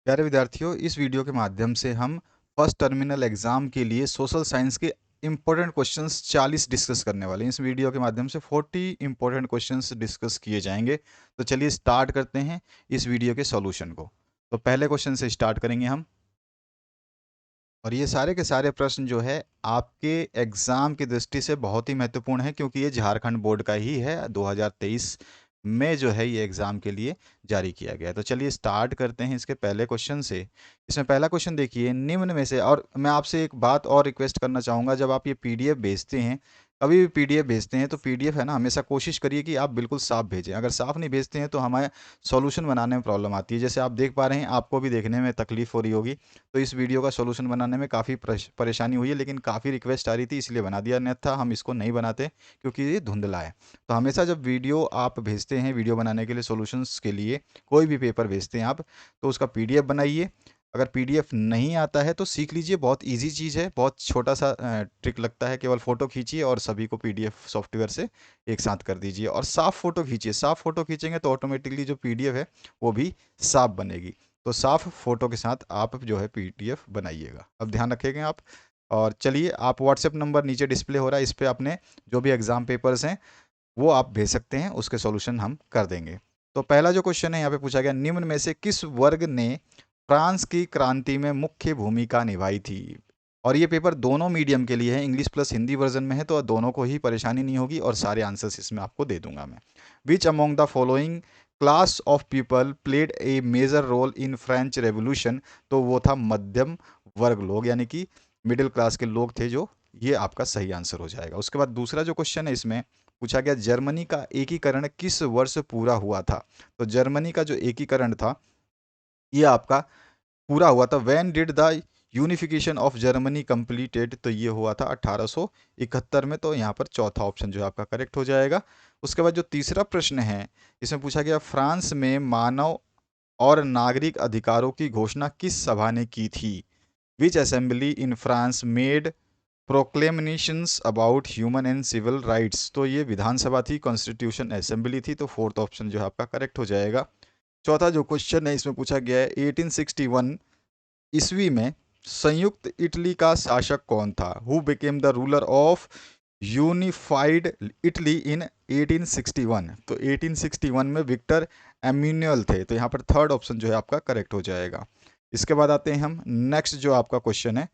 प्यारे विद्यार्थियों, इस वीडियो के माध्यम से हम फर्स्ट टर्मिनल एग्जाम के लिए सोशल साइंस के इंपॉर्टेंट क्वेश्चंस 40 डिस्कस करने वाले हैं। इस वीडियो के माध्यम से 40 इंपॉर्टेंट क्वेश्चंस डिस्कस किए जाएंगे। तो चलिए स्टार्ट करते हैं इस वीडियो के सॉल्यूशन को। तो पहले क्वेश्चन से स्टार्ट करेंगे हम, और ये सारे के सारे प्रश्न जो है आपके एग्जाम की दृष्टि से बहुत ही महत्वपूर्ण है, क्योंकि ये झारखंड बोर्ड का ही है। 2023 में जो है ये एग्जाम के लिए जारी किया गया है। तो चलिए स्टार्ट करते हैं इसके पहले क्वेश्चन से। इसमें पहला क्वेश्चन देखिए, निम्न में से, और मैं आपसे एक बात और रिक्वेस्ट करना चाहूँगा, जब आप ये पीडीएफ भेजते हैं, कभी भी पीडीएफ भेजते हैं, तो पीडीएफ है ना, हमेशा कोशिश करिए कि आप बिल्कुल साफ भेजें। अगर साफ नहीं भेजते हैं तो हमारे सॉल्यूशन बनाने में प्रॉब्लम आती है। जैसे आप देख पा रहे हैं, आपको भी देखने में तकलीफ हो रही होगी। तो इस वीडियो का सॉल्यूशन बनाने में काफ़ी परेशानी हुई है, लेकिन काफ़ी रिक्वेस्ट आ रही थी इसलिए बना दिया, अन्यथा हम इसको नहीं बनाते क्योंकि ये धुंधला है। तो हमेशा जब वीडियो आप भेजते हैं, वीडियो बनाने के लिए, सॉल्यूशंस के लिए कोई भी पेपर भेजते हैं आप, तो उसका पीडीएफ बनाइए। अगर पीडीएफ नहीं आता है तो सीख लीजिए, बहुत इजी चीज़ है, बहुत छोटा सा ट्रिक लगता है। केवल फ़ोटो खींचिए और सभी को पीडीएफ सॉफ्टवेयर से एक साथ कर दीजिए, और साफ़ फ़ोटो खींचिए। साफ़ फ़ोटो खींचेंगे तो ऑटोमेटिकली जो पीडीएफ है वो भी साफ़ बनेगी। तो साफ फोटो के साथ आप जो है पीडीएफ बनाइएगा, अब ध्यान रखिएगा आप। और चलिए, आप व्हाट्सएप नंबर नीचे डिस्प्ले हो रहा है, इस पे अपने जो भी एग्जाम पेपर्स हैं वो आप भेज सकते हैं, उसके सॉल्यूशन हम कर देंगे। तो पहला जो क्वेश्चन है यहाँ पे पूछा गया, निम्न में से किस वर्ग ने फ्रांस की क्रांति में मुख्य भूमिका निभाई थी। और ये पेपर दोनों मीडियम के लिए है, इंग्लिश प्लस हिंदी वर्जन में है, तो दोनों को ही परेशानी नहीं होगी, और सारे आंसर्स इसमें आपको दे दूंगा मैं। Which among the following class of people played a major role in French revolution. तो वो था मध्यम वर्ग लोग, यानी कि मिडिल क्लास के लोग थे जो, ये आपका सही आंसर हो जाएगा। उसके बाद दूसरा जो क्वेश्चन है, इसमें पूछा गया, जर्मनी का एकीकरण किस वर्ष पूरा हुआ था। तो जर्मनी का जो एकीकरण था ये आपका पूरा हुआ था, when did the unification of Germany completed. तो ये हुआ था 1871 में। तो यहाँ पर चौथा ऑप्शन जो है आपका करेक्ट हो जाएगा। उसके बाद जो तीसरा प्रश्न है, इसमें पूछा गया, फ्रांस में मानव और नागरिक अधिकारों की घोषणा किस सभा ने की थी। Which assembly in France made proclamations about human and civil rights. तो ये विधानसभा थी, कॉन्स्टिट्यूशन असेंबली थी। तो फोर्थ ऑप्शन जो है आपका करेक्ट हो जाएगा। चौथा जो क्वेश्चन है, इसमें पूछा गया है, 1861 ईस्वी में संयुक्त इटली का शासक कौन था। Who became the ruler of unified Italy in 1861। तो 1861 में विक्टर एम्यूनुअल थे। तो यहाँ पर थर्ड ऑप्शन जो है आपका करेक्ट हो जाएगा। इसके बाद आते हैं हम नेक्स्ट जो आपका क्वेश्चन है,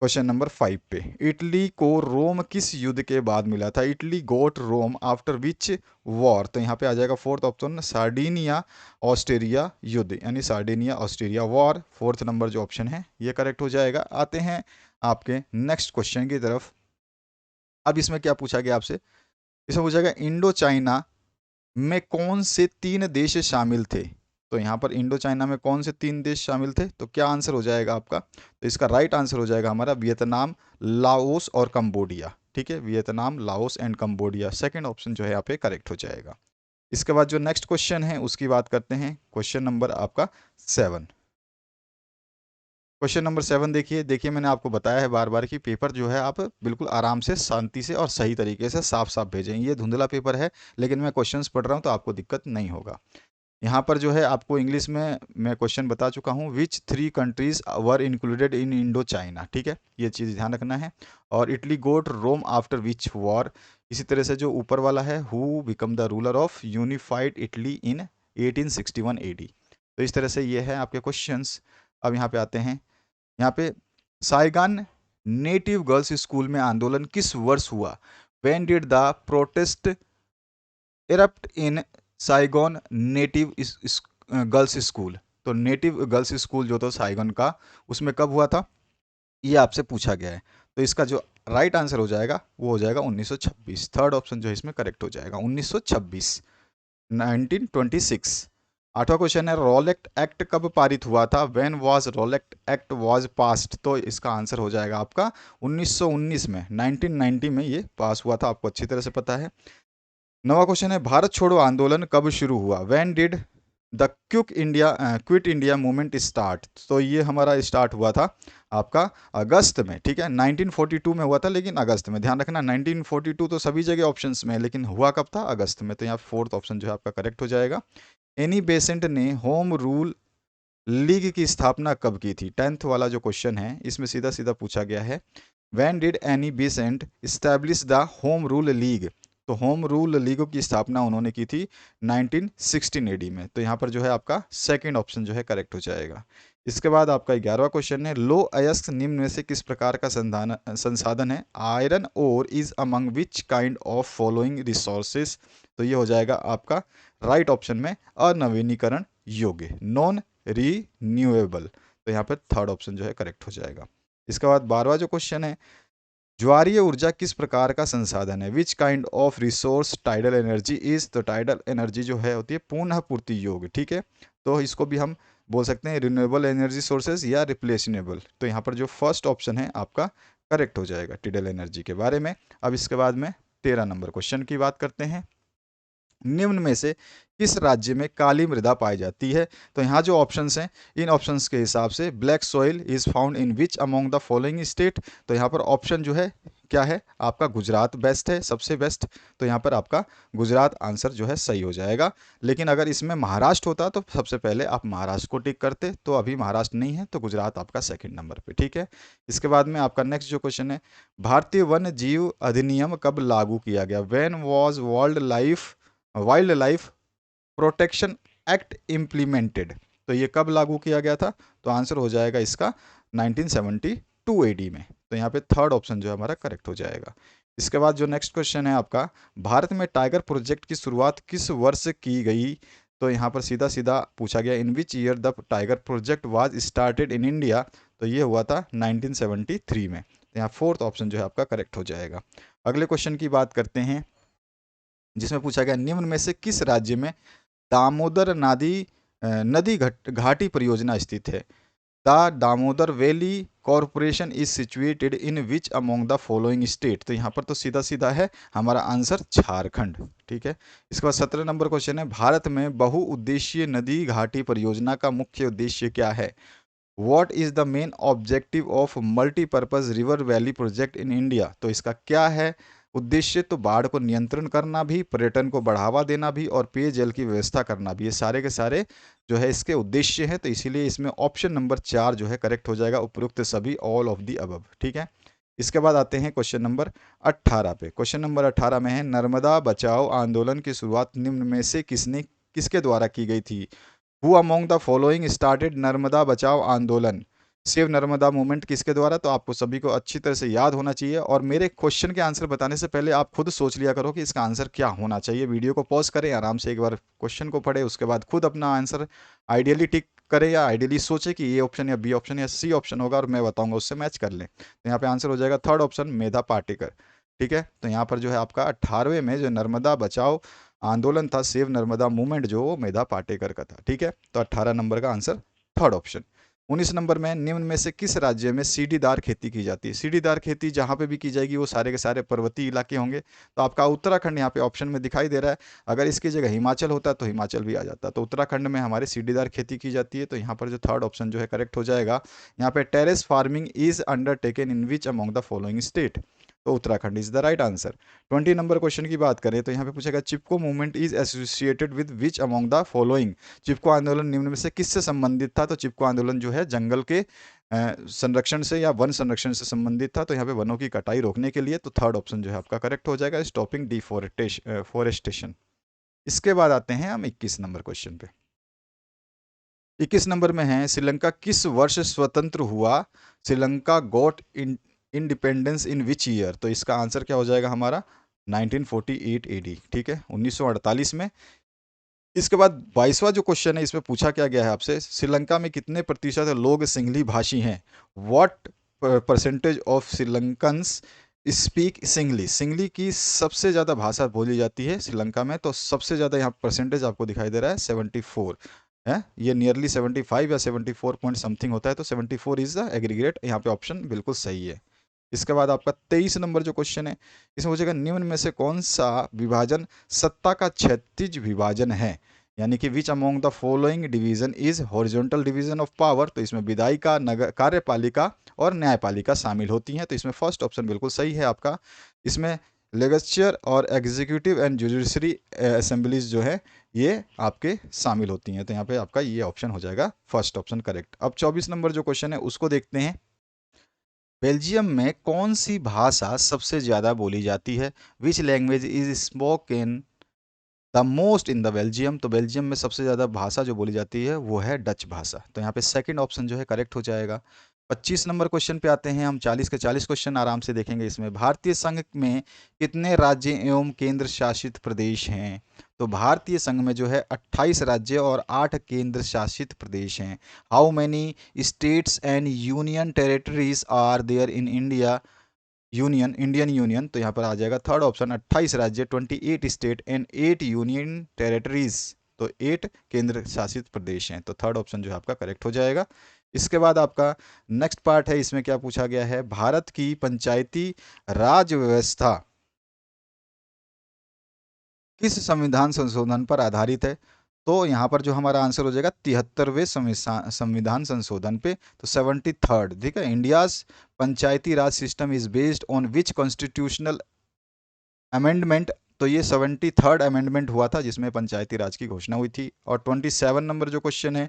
क्वेश्चन नंबर 5 पे, इटली को रोम किस युद्ध के बाद मिला था। Italy got Rome after which war. तो यहाँ पे आ जाएगा फोर्थ ऑप्शन, सार्डिनिया ऑस्ट्रेरिया युद्ध, यानी सार्डिनिया ऑस्ट्रेरिया वॉर। फोर्थ नंबर जो ऑप्शन है ये करेक्ट हो जाएगा। आते हैं आपके नेक्स्ट क्वेश्चन की तरफ। अब इसमें क्या पूछा गया आपसे, इसमें पूछा गया, इंडो चाइना में कौन से 3 देश शामिल थे। तो यहाँ पर इंडो चाइना में कौन से 3 देश शामिल थे, तो क्या आंसर हो जाएगा आपका। तो इसका राइट आंसर हो जाएगा हमारा वियतनाम, लाओस और कंबोडिया। ठीक है, Vietnam, Laos and Cambodia, second option जो है यहाँ पे करेक्ट हो जाएगा। इसके बाद जो नेक्स्ट क्वेश्चन है उसकी बात करते हैं, क्वेश्चन नंबर आपका 7। क्वेश्चन नंबर 7 देखिए, मैंने आपको बताया है बार बार कि पेपर जो है आप बिल्कुल आराम से, शांति से और सही तरीके से साफ साफ भेजें। ये धुंधला पेपर है, लेकिन मैं क्वेश्चंस पढ़ रहा हूँ तो आपको दिक्कत नहीं होगा। यहाँ पर जो है आपको इंग्लिश में मैं क्वेश्चन बता चुका हूँ, which 3 countries were included in Indochina. ठीक है, ये चीज़ ध्यान रखना है। और Italy got Rome after which war. इसी तरह से जो ऊपर वाला है, who become the ruler of unified Italy in 1861 AD. तो इस तरह से ये है आपके क्वेश्चंस। अब यहाँ पे आते हैं, यहाँ पे साइगन नेटिव गर्ल्स स्कूल में आंदोलन किस वर्ष हुआ। When did the protest erupt in Saigon native girls school. तो नेटिव गर्ल्स स्कूल जो था साइगन का, उसमें कब हुआ था, ये आपसे पूछा गया है। तो इसका जो राइट आंसर हो जाएगा वो हो जाएगा 1926। थर्ड ऑप्शन जो है इसमें करेक्ट हो जाएगा, 1926, 1926। आठवां क्वेश्चन है, रोलेक्ट एक्ट कब पारित हुआ था। When was रोलेक्ट act was passed. तो इसका आंसर हो जाएगा आपका 1919 में, 1990 में ये पास हुआ था, आपको अच्छी तरह से पता है। नवा क्वेश्चन है, भारत छोड़ो आंदोलन कब शुरू हुआ। When did the quit India movement start. तो ये हमारा स्टार्ट हुआ था आपका अगस्त में। ठीक है, 1942 में हुआ था, लेकिन अगस्त में, ध्यान रखना 1942 तो सभी जगह ऑप्शंस में है, लेकिन हुआ कब था, अगस्त में। तो यहाँ फोर्थ ऑप्शन जो है आपका करेक्ट हो जाएगा। एनी बेसेंट ने होम रूल लीग की स्थापना कब की थी? 10th वाला जो क्वेश्चन है इसमें सीधा सीधा पूछा गया है, when did Annie Besant establish the home rule league? तो होम रूल लीग की स्थापना उन्होंने की थी 1916 एडी में। तो यहाँ पर जो है आपका सेकंड ऑप्शन जो है करेक्ट हो जाएगा। इसके बाद आपका 11वां क्वेश्चन है, लो अयस्क निम्न में से किस प्रकार का संसाधन है? Iron ore is among which kind of following resources? तो ये हो जाएगा आपका राइट ऑप्शन में अनवीनीकरण योग्य, नॉन रीन्यूएबल। तो यहाँ पर थर्ड ऑप्शन जो है करेक्ट हो जाएगा। इसके बाद 12वां जो क्वेश्चन है, ज्वारीय ऊर्जा किस प्रकार का संसाधन है? विच kind of resource tidal energy is? तो टाइडल एनर्जी जो है होती है पुनः पूर्ति योग्य, ठीक है। तो इसको भी हम बोल सकते हैं रिन्यूएबल एनर्जी सोर्सेज या रिप्लेसनेबल। तो यहाँ पर जो फर्स्ट ऑप्शन है आपका करेक्ट हो जाएगा टाइडल एनर्जी के बारे में। अब इसके बाद में 13 नंबर क्वेश्चन की बात करते हैं, निम्न में से किस राज्य में काली मृदा पाई जाती है? तो यहाँ जो ऑप्शंस हैं, इन ऑप्शंस के हिसाब से black soil is found in which among the following state? तो यहाँ पर ऑप्शन जो है क्या है आपका? गुजरात बेस्ट है, सबसे बेस्ट। तो यहाँ पर आपका गुजरात आंसर जो है सही हो जाएगा। लेकिन अगर इसमें महाराष्ट्र होता तो सबसे पहले आप महाराष्ट्र को टिक करते, तो अभी महाराष्ट्र नहीं है तो गुजरात आपका सेकंड नंबर पे, ठीक है। इसके बाद में आपका नेक्स्ट जो क्वेश्चन है, भारतीय वन्य जीव अधिनियम कब लागू किया गया? When was wild life protection act implemented? तो ये कब लागू किया गया था? तो आंसर हो जाएगा इसका 1972 एडी में। तो यहाँ पे थर्ड ऑप्शन जो है हमारा करेक्ट हो जाएगा। इसके बाद जो नेक्स्ट क्वेश्चन है आपका, भारत में टाइगर प्रोजेक्ट की शुरुआत किस वर्ष की गई? तो यहाँ पर सीधा सीधा पूछा गया, in which year the tiger project was started in India? तो ये हुआ था 1973 में। तो यहाँ फोर्थ ऑप्शन जो है आपका करेक्ट हो जाएगा। अगले क्वेश्चन की बात करते हैं, जिसमें पूछा गया, निम्न में से किस राज्य में दामोदर नदी घाटी परियोजना स्थित है? The Damodar valley corporation is situated in which among the following state? तो यहाँ पर तो सीधा सीधा है हमारा आंसर झारखंड, ठीक है। इसके बाद 17 नंबर क्वेश्चन है, भारत में बहुउद्देशीय नदी घाटी परियोजना का मुख्य उद्देश्य क्या है? What is the main objective of multipurpose river valley project in India? तो इसका क्या है उद्देश्य? तो बाढ़ को नियंत्रण करना भी, पर्यटन को बढ़ावा देना भी और पेयजल की व्यवस्था करना भी, ये सारे के सारे जो है इसके उद्देश्य हैं। तो इसीलिए इसमें ऑप्शन नंबर 4 जो है करेक्ट हो जाएगा, उपयुक्त सभी, ऑल ऑफ दी अबव, ठीक है। इसके बाद आते हैं क्वेश्चन नंबर 18 पे। क्वेश्चन नंबर 18 में है, नर्मदा बचाओ आंदोलन की शुरुआत निम्न में से किसके द्वारा की गई थी? Who among the following started Narmada बचाओ आंदोलन? सेव नर्मदा मूवमेंट किसके द्वारा? तो आपको सभी को अच्छी तरह से याद होना चाहिए, और मेरे क्वेश्चन के आंसर बताने से पहले आप खुद सोच लिया करो कि इसका आंसर क्या होना चाहिए। वीडियो को पॉज करें, आराम से एक बार क्वेश्चन को पढ़े, उसके बाद खुद अपना आंसर आइडियली टिक करें या आइडियली सोचे कि ये ऑप्शन या बी ऑप्शन या सी ऑप्शन होगा, और मैं बताऊंगा उससे मैच कर लें। तो यहाँ पे आंसर हो जाएगा थर्ड ऑप्शन, मेधा पाटेकर, ठीक है। तो यहाँ पर जो है आपका 18वें में जो नर्मदा बचाओ आंदोलन था, सेव नर्मदा मूवमेंट, जो वो मेधा पाटेकर का था, ठीक है। तो 18 नंबर का आंसर थर्ड ऑप्शन। 19 नंबर में, निम्न में से किस राज्य में सीढ़ीदार खेती की जाती है? सीढ़ीदार खेती जहाँ पे भी की जाएगी वो सारे के सारे पर्वतीय इलाके होंगे। तो आपका उत्तराखंड यहाँ पे ऑप्शन में दिखाई दे रहा है। अगर इसकी जगह हिमाचल होता तो हिमाचल भी आ जाता। तो उत्तराखंड में हमारे सीढ़ीदार खेती की जाती है। तो यहाँ पर जो थर्ड ऑप्शन जो है करेक्ट हो जाएगा। यहाँ पे terrace farming is undertaken in which among the following state? तो Uttarakhand is the right answer. 20 number question की बात करें तो यहाँ पे पूछेगा, Chipko movement is associated with which among the following? Chipko आंदोलन निम्न में से किससे संबंधित था? तो चिपको आंदोलन जो है जंगल के संरक्षण से या वन संरक्षण से संबंधित था। तो यहाँ पे वनों की कटाई रोकने के लिए। तो थर्ड ऑप्शन जो है आपका करेक्ट हो जाएगा, स्टॉपिंग डिफोरेस्टेशन। इसके बाद आते हैं हम 21 नंबर क्वेश्चन पे। 21 नंबर में है, श्रीलंका किस वर्ष स्वतंत्र हुआ? Sri Lanka got independence in which year? तो इसका आंसर क्या हो जाएगा हमारा 1948 एडी, ठीक है, 1948 में। इसके बाद 22वां जो क्वेश्चन है, इसमें पूछा क्या गया है आपसे, श्रीलंका में कितने प्रतिशत लोग सिंगली भाषी हैं? What percentage of Sri Lankans speak Sinhala? Sinhala की सबसे ज़्यादा भाषा बोली जाती है श्रीलंका में। तो सबसे ज़्यादा यहाँ परसेंटेज आपको दिखाई दे रहा है 74 है, ये नियरली 75 या 74 पॉइंट समथिंग होता है। तो 74 इज द एग्रीगेट, यहाँ पे ऑप्शन बिल्कुल सही है। इसके बाद आपका 23 नंबर जो क्वेश्चन है, इसमें पूछेगा, निम्न में से कौन सा विभाजन सत्ता का क्षैतिज विभाजन है? यानी कि विच among the following division is horizontal division of power? तो इसमें विधायिका, नगर कार्यपालिका और न्यायपालिका शामिल होती हैं। तो इसमें फर्स्ट ऑप्शन बिल्कुल सही है आपका। इसमें लेजिस्लेचर और एग्जीक्यूटिव एंड जुडिशरी असेंबलीज जो है ये आपके शामिल होती हैं। तो यहाँ पे आपका ये ऑप्शन हो जाएगा फर्स्ट ऑप्शन करेक्ट। अब 24 नंबर जो क्वेश्चन है उसको देखते हैं। बेल्जियम में कौन सी भाषा सबसे ज़्यादा बोली जाती है? Which language is spoken the most in the Belgium? तो बेल्जियम में सबसे ज़्यादा भाषा जो बोली जाती है वो है डच भाषा। तो यहाँ पे सेकंड ऑप्शन जो है करेक्ट हो जाएगा। 25 नंबर क्वेश्चन पे आते हैं हम। 40 के 40 क्वेश्चन आराम से देखेंगे इसमें। भारतीय संघ में कितने राज्य एवं केंद्र शासित प्रदेश हैं? तो भारतीय संघ में जो है 28 राज्य और 8 केंद्र शासित प्रदेश हैं। How many states and union territories are there in India? Union, Indian union. तो यहाँ पर आ जाएगा थर्ड ऑप्शन 28 राज्य, 28 स्टेट एंड 8 यूनियन टेरिटरीज। तो 8 केंद्र शासित प्रदेश हैं। तो थर्ड ऑप्शन जो है आपका करेक्ट हो जाएगा। इसके बाद आपका नेक्स्ट पार्ट है, इसमें क्या पूछा गया है? भारत की पंचायती राज व्यवस्था किस संविधान संशोधन पर आधारित है? तो यहाँ पर जो हमारा आंसर हो जाएगा 73वें संविधान संशोधन पे। तो 73rd, ठीक है। India's Panchayati Raj system is based on which constitutional amendment? तो ये 73rd अमेंडमेंट हुआ था जिसमें पंचायती राज की घोषणा हुई थी। और 27 नंबर जो क्वेश्चन है,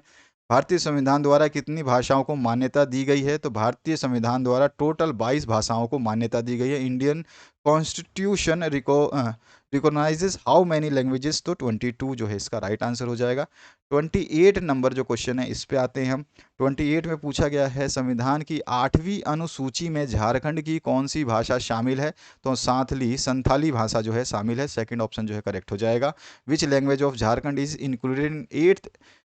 भारतीय संविधान द्वारा कितनी भाषाओं को मान्यता दी गई है? तो भारतीय संविधान द्वारा टोटल 22 भाषाओं को मान्यता दी गई है। Indian constitution recognises how many languages? तो 22 जो है इसका राइट आंसर हो जाएगा। 28 नंबर जो क्वेश्चन है इस पे आते हैं हम। 28 में पूछा गया है संविधान की 8वीं अनुसूची में झारखंड की कौन सी भाषा शामिल है? तो संथाली भाषा जो है शामिल है। सेकंड ऑप्शन जो है करेक्ट हो जाएगा। Which language of Jharkhand is included in 8th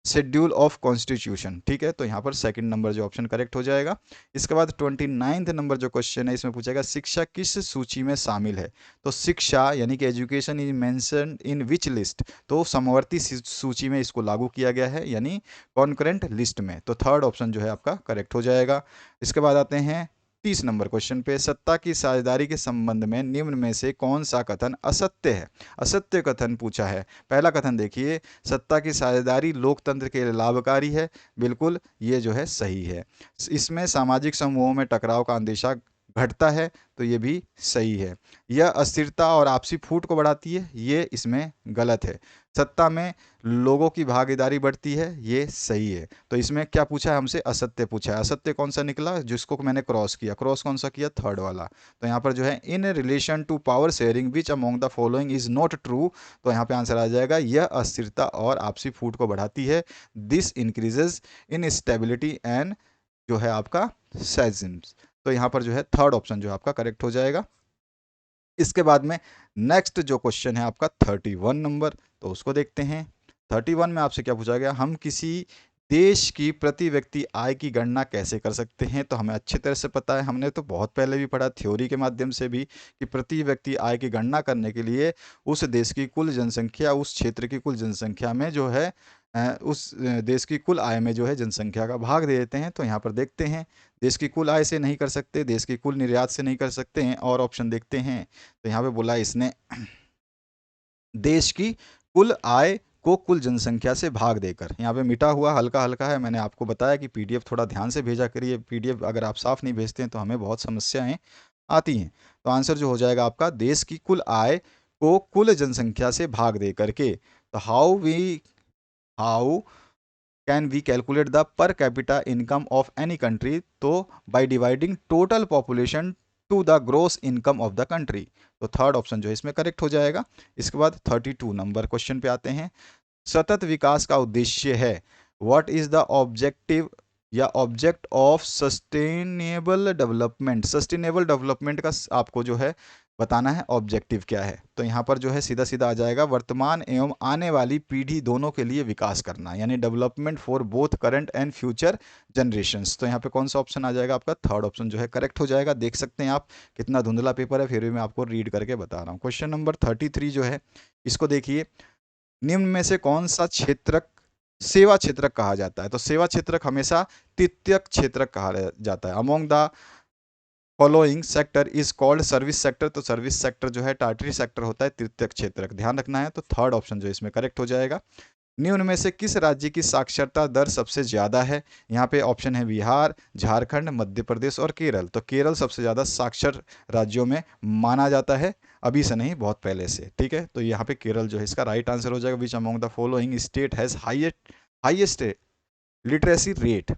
schedule of constitution? ठीक है, तो यहाँ पर सेकंड नंबर जो ऑप्शन करेक्ट हो जाएगा। इसके बाद 29th नंबर जो क्वेश्चन है इसमें पूछेगा शिक्षा किस सूची में शामिल है? तो शिक्षा यानी कि education is mentioned in which list? तो समवर्ती सूची में इसको लागू किया गया है, यानी कॉन्करेंट लिस्ट में। तो थर्ड ऑप्शन जो है आपका करेक्ट हो जाएगा। इसके बाद आते हैं 30 नंबर क्वेश्चन पे। सत्ता की साझेदारी के संबंध में निम्न में से कौन सा कथन असत्य है? असत्य कथन पूछा है। पहला कथन देखिए, सत्ता की साझेदारी लोकतंत्र के लिए लाभकारी है। बिल्कुल, ये जो है सही है। इसमें सामाजिक समूहों में टकराव का अंदेशा घटता है, तो ये भी सही है। यह अस्थिरता और आपसी फूट को बढ़ाती है, ये इसमें गलत है। सत्ता में लोगों की भागीदारी बढ़ती है, ये सही है। तो इसमें क्या पूछा है हमसे? असत्य पूछा है। असत्य कौन सा निकला? जिसको मैंने क्रॉस किया। क्रॉस कौन सा किया? थर्ड वाला। तो यहाँ पर जो है in relation to power sharing which among the following is not true? तो यहाँ पे आंसर आ जाएगा यह अस्थिरता और आपसी फूट को बढ़ाती है। This increases in stability and जो है आपका सेजम्स। तो यहाँ पर जो है थर्ड ऑप्शन जो है आपका करेक्ट हो जाएगा। इसके बाद में नेक्स्ट जो क्वेश्चन है आपका 31 नंबर, तो उसको देखते हैं। 31 में आपसे क्या पूछा गया? हम किसी देश की प्रति व्यक्ति आय की गणना कैसे कर सकते हैं? तो हमें अच्छी तरह से पता है, हमने तो बहुत पहले भी पढ़ा थ्योरी के माध्यम से भी, कि प्रति व्यक्ति आय की गणना करने के लिए उस देश की कुल जनसंख्या, उस क्षेत्र की कुल जनसंख्या में जो है उस देश की कुल आय में जो है जनसंख्या का भाग दे देते हैं। तो यहाँ पर देखते हैं, देश की कुल आय से नहीं कर सकते, देश की कुल निर्यात से नहीं कर सकते हैं, और ऑप्शन देखते हैं। तो यहाँ पे बोला इसने देश की कुल आय को कुल जनसंख्या से भाग देकर। यहाँ पे मिटा हुआ हल्का हल्का है, मैंने आपको बताया कि पीडीएफ थोड़ा ध्यान से भेजा करिए। पीडीएफ अगर आप साफ नहीं भेजते हैं तो हमें बहुत समस्याएं आती हैं। तो आंसर जो हो जाएगा आपका देश की कुल आय को कुल जनसंख्या से भाग दे करके। तो how can we calculate the per capita income of any country? तो by dividing total population to the gross income of the country. तो थर्ड ऑप्शन जो है इसमें करेक्ट हो जाएगा। इसके बाद 32 नंबर क्वेश्चन पे आते हैं। सतत विकास का उद्देश्य है। व्हाट इज द ऑब्जेक्टिव या object of sustainable development? Sustainable development का आपको जो है बताना है ऑब्जेक्टिव क्या है। तो यहाँ पर जो है सीधा सीधा आ जाएगा वर्तमान एवं आने वाली पीढ़ी दोनों के लिए विकास करना, यानी development for both current and future generations. तो यहाँ पे कौन सा ऑप्शन आ जाएगा आपका? थर्ड ऑप्शन जो है करेक्ट हो जाएगा। देख सकते हैं आप कितना धुंधला पेपर है, फिर भी मैं आपको रीड करके बता रहा हूँ। क्वेश्चन नंबर 33 जो है इसको देखिए। निम्न में से कौन सा क्षेत्रक सेवा क्षेत्रक कहा जाता है? तो सेवा क्षेत्रक हमेशा तृतीयक क्षेत्रक कहा जाता है। Among the following sector is called service sector. तो सर्विस सेक्टर जो है टर्टियरी सेक्टर होता है, तृतीयक क्षेत्रक। ध्यान रखना है। तो थर्ड ऑप्शन जो इसमें करेक्ट हो जाएगा। निम्न में से किस राज्य की साक्षरता दर सबसे ज़्यादा है? यहाँ पे ऑप्शन है बिहार, झारखंड, मध्य प्रदेश और केरल। तो केरल सबसे ज़्यादा साक्षर राज्यों में माना जाता है, अभी से नहीं बहुत पहले से। ठीक है, तो यहाँ पे केरल जो है इसका राइट आंसर हो जाएगा। विच among the following state has highest literacy rate.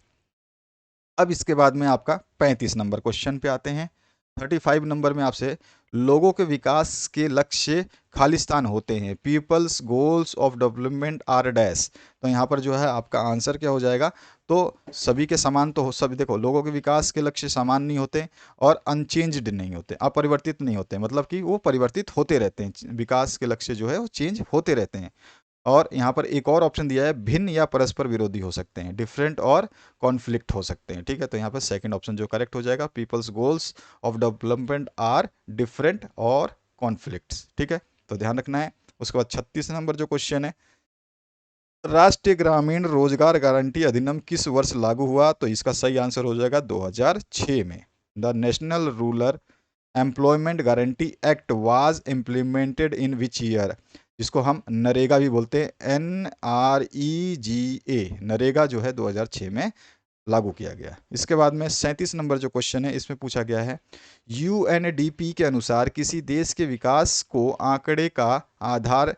अब इसके बाद में आपका 35 नंबर क्वेश्चन पे आते हैं। 35 नंबर में आपसे लोगों के विकास के लक्ष्य खालिस्तान होते हैं, people's goals of development are dash. तो यहाँ पर जो है आपका आंसर क्या हो जाएगा? तो सभी के समान तो हो, सभी देखो लोगों के विकास के लक्ष्य समान नहीं होते और अनचेंज्ड नहीं होते, अपरिवर्तित नहीं होते, मतलब कि वो परिवर्तित होते रहते हैं। विकास के लक्ष्य जो है वो चेंज होते रहते हैं। और यहाँ पर एक और ऑप्शन दिया है, भिन्न या परस्पर विरोधी हो सकते हैं, डिफरेंट और कॉन्फ्लिक्ट हो सकते हैं। ठीक है, तो यहाँ पर सेकंड ऑप्शन जो करेक्ट हो जाएगा, people's goals of development are different और कॉन्फ्लिक्ट्स। ठीक है, तो ध्यान रखना है। उसके बाद 36 नंबर जो क्वेश्चन है, राष्ट्रीय ग्रामीण रोजगार गारंटी अधिनियम किस वर्ष लागू हुआ? तो इसका सही आंसर हो जाएगा 2006 में। The national rural employment guarantee act was implemented in which year? जिसको हम नरेगा भी बोलते हैं, NREGA, नरेगा जो है 2006 में लागू किया गया। इसके बाद में 37 नंबर जो क्वेश्चन है इसमें पूछा गया है, UNDP के अनुसार किसी देश के विकास को आंकड़े का आधार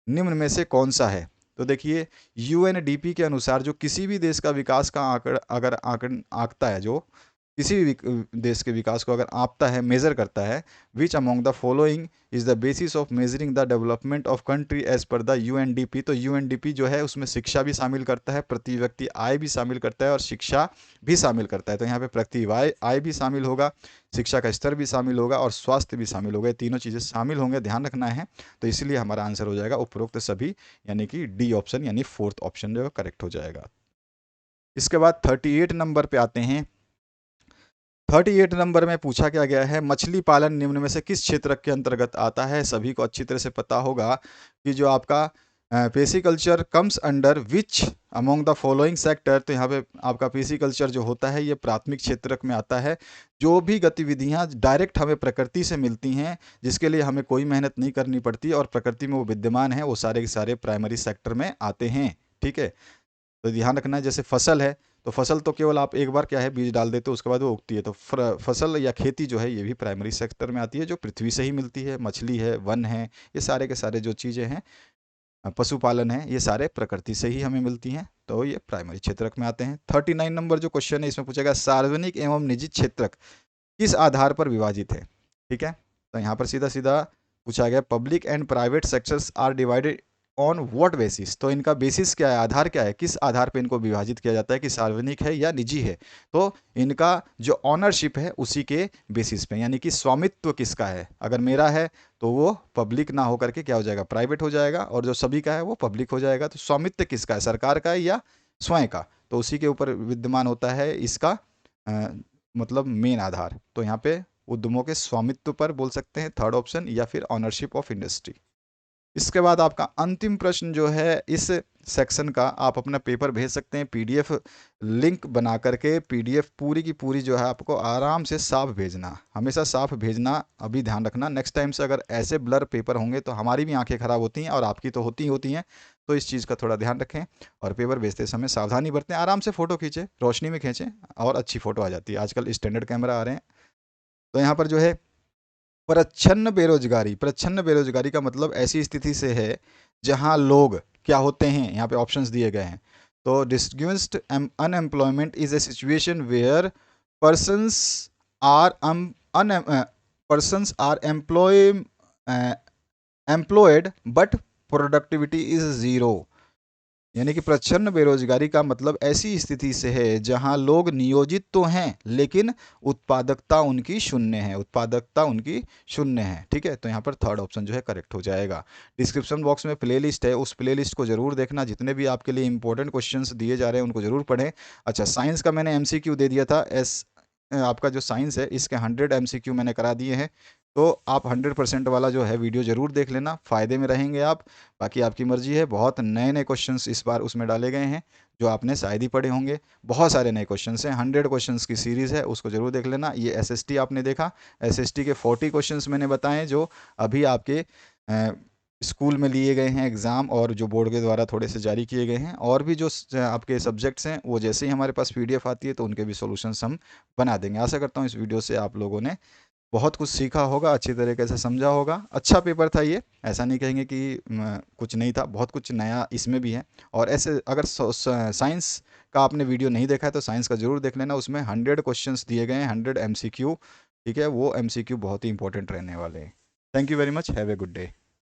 निम्न में से कौन सा है? तो देखिए, UNDP के अनुसार जो किसी भी देश का विकास का आंकड़ा अगर आंकता है, जो किसी भी देश के विकास को अगर आंकता है, मेजर करता है, which among the following is the basis of measuring the development of country as per the UNDP? तो UNDP जो है उसमें शिक्षा भी शामिल करता है, प्रति व्यक्ति आय भी शामिल करता है और शिक्षा भी शामिल करता है। तो यहाँ पे प्रति आय भी शामिल होगा, शिक्षा का स्तर भी शामिल होगा और स्वास्थ्य भी शामिल होगा, ये तीनों चीज़ें शामिल होंगे, ध्यान रखना है। तो इसलिए हमारा आंसर हो जाएगा उपरोक्त सभी, यानी कि डी ऑप्शन, यानी फोर्थ ऑप्शन जो करेक्ट हो जाएगा। इसके बाद 38 नंबर पे आते हैं। 38 नंबर में पूछा क्या गया है, मछली पालन निम्न में से किस क्षेत्र के अंतर्गत आता है? सभी को अच्छी तरह से पता होगा कि जो आपका pisciculture comes under which among the following sector? तो यहाँ पे आपका पेसिकल्चर जो होता है ये प्राथमिक क्षेत्र में आता है। जो भी गतिविधियाँ डायरेक्ट हमें प्रकृति से मिलती हैं, जिसके लिए हमें कोई मेहनत नहीं करनी पड़ती और प्रकृति में वो विद्यमान है, वो सारे के सारे प्राइमरी सेक्टर में आते हैं। ठीक है, तो ध्यान रखना है। जैसे फसल है, तो फसल तो केवल आप एक बार क्या है बीज डाल देते हो, उसके बाद वो उगती है। तो फसल या खेती जो है ये भी प्राइमरी सेक्टर में आती है, जो पृथ्वी से ही मिलती है। मछली है, वन है, ये सारे के सारे जो चीज़ें हैं, पशुपालन है, ये सारे प्रकृति से ही हमें मिलती हैं, तो ये प्राइमरी क्षेत्रक में आते हैं। 39 नंबर जो क्वेश्चन है इसमें पूछा गया, सार्वजनिक एवं निजी क्षेत्रक किस आधार पर विभाजित है? ठीक है, तो यहाँ पर सीधा सीधा पूछा गया, public and private sectors are divided on what basis? तो इनका बेसिस क्या है, आधार क्या है, किस आधार पे इनको विभाजित किया जाता है कि सार्वजनिक है या निजी है? तो इनका जो ऑनरशिप है उसी के बेसिस पे, यानी कि स्वामित्व किसका है। अगर मेरा है तो वो पब्लिक ना होकर के क्या हो जाएगा, प्राइवेट हो जाएगा, और जो सभी का है वो पब्लिक हो जाएगा। तो स्वामित्व किसका है, सरकार का है या स्वयं का? तो उसी के ऊपर विद्यमान होता है इसका मतलब मेन आधार। तो यहाँ पे उद्यमों के स्वामित्व पर बोल सकते हैं, थर्ड ऑप्शन, या फिर ऑनरशिप ऑफ इंडस्ट्री। इसके बाद आपका अंतिम प्रश्न जो है इस सेक्शन का, आप अपना पेपर भेज सकते हैं, PDF लिंक बना करके, PDF पूरी की पूरी जो है आपको आराम से साफ भेजना, हमेशा साफ भेजना। अभी ध्यान रखना, नेक्स्ट टाइम से अगर ऐसे ब्लर पेपर होंगे तो हमारी भी आंखें खराब होती हैं और आपकी तो होती ही होती हैं। तो इस चीज़ का थोड़ा ध्यान रखें और पेपर भेजते समय सावधानी बरतें, आराम से फ़ोटो खींचें, रोशनी में खींचें और अच्छी फ़ोटो आ जाती है। आजकल स्टैंडर्ड कैमरा आ रहे हैं। तो यहाँ पर जो है प्रच्छन्न बेरोजगारी, प्रच्छन्न बेरोजगारी का मतलब ऐसी स्थिति से है जहां लोग क्या होते हैं, यहाँ पे ऑप्शंस दिए गए हैं। तो disguised unemployment is a situation where persons are persons are employed but productivity is zero. यानी कि प्रच्छन्न बेरोजगारी का मतलब ऐसी स्थिति से है जहां लोग नियोजित तो हैं लेकिन उत्पादकता उनकी शून्य है, उत्पादकता उनकी शून्य है। ठीक है, तो यहाँ पर थर्ड ऑप्शन जो है करेक्ट हो जाएगा। डिस्क्रिप्शन बॉक्स में प्लेलिस्ट है, उस प्लेलिस्ट को जरूर देखना, जितने भी आपके लिए इंपॉर्टेंट क्वेश्चंस दिए जा रहे हैं उनको जरूर पढ़ें। अच्छा, साइंस का मैंने MCQ दे दिया था, आपका जो साइंस है इसके 100 MCQ मैंने करा दिए हैं। तो आप 100% वाला जो है वीडियो ज़रूर देख लेना, फ़ायदे में रहेंगे आप। बाकी आपकी मर्जी है, बहुत नए नए क्वेश्चंस इस बार उसमें डाले गए हैं जो आपने शायद ही पढ़े होंगे। बहुत सारे नए क्वेश्चंस हैं, 100 क्वेश्चंस की सीरीज़ है, उसको ज़रूर देख लेना। ये SST आपने देखा, SST के 40 क्वेश्चंस मैंने बताए जो अभी आपके स्कूल में लिए गए हैं एग्ज़ाम और जो बोर्ड के द्वारा थोड़े से जारी किए गए हैं, और भी जो आपके सब्जेक्ट्स हैं वो जैसे ही हमारे पास पीडीएफ आती है तो उनके भी सॉल्यूशंस हम बना देंगे। आशा करता हूँ इस वीडियो से आप लोगों ने बहुत कुछ सीखा होगा, अच्छी तरीके से समझा होगा। अच्छा पेपर था ये, ऐसा नहीं कहेंगे कि कुछ नहीं था, बहुत कुछ नया इसमें भी है। और ऐसे अगर साइंस का आपने वीडियो नहीं देखा है तो साइंस का ज़रूर देख लेना, उसमें 100 क्वेश्चंस दिए गए हैं, 100 एमसीक्यू। ठीक है, वो एमसीक्यू बहुत ही इंपॉर्टेंट रहने वाले हैं। Thank you very much, have a good day.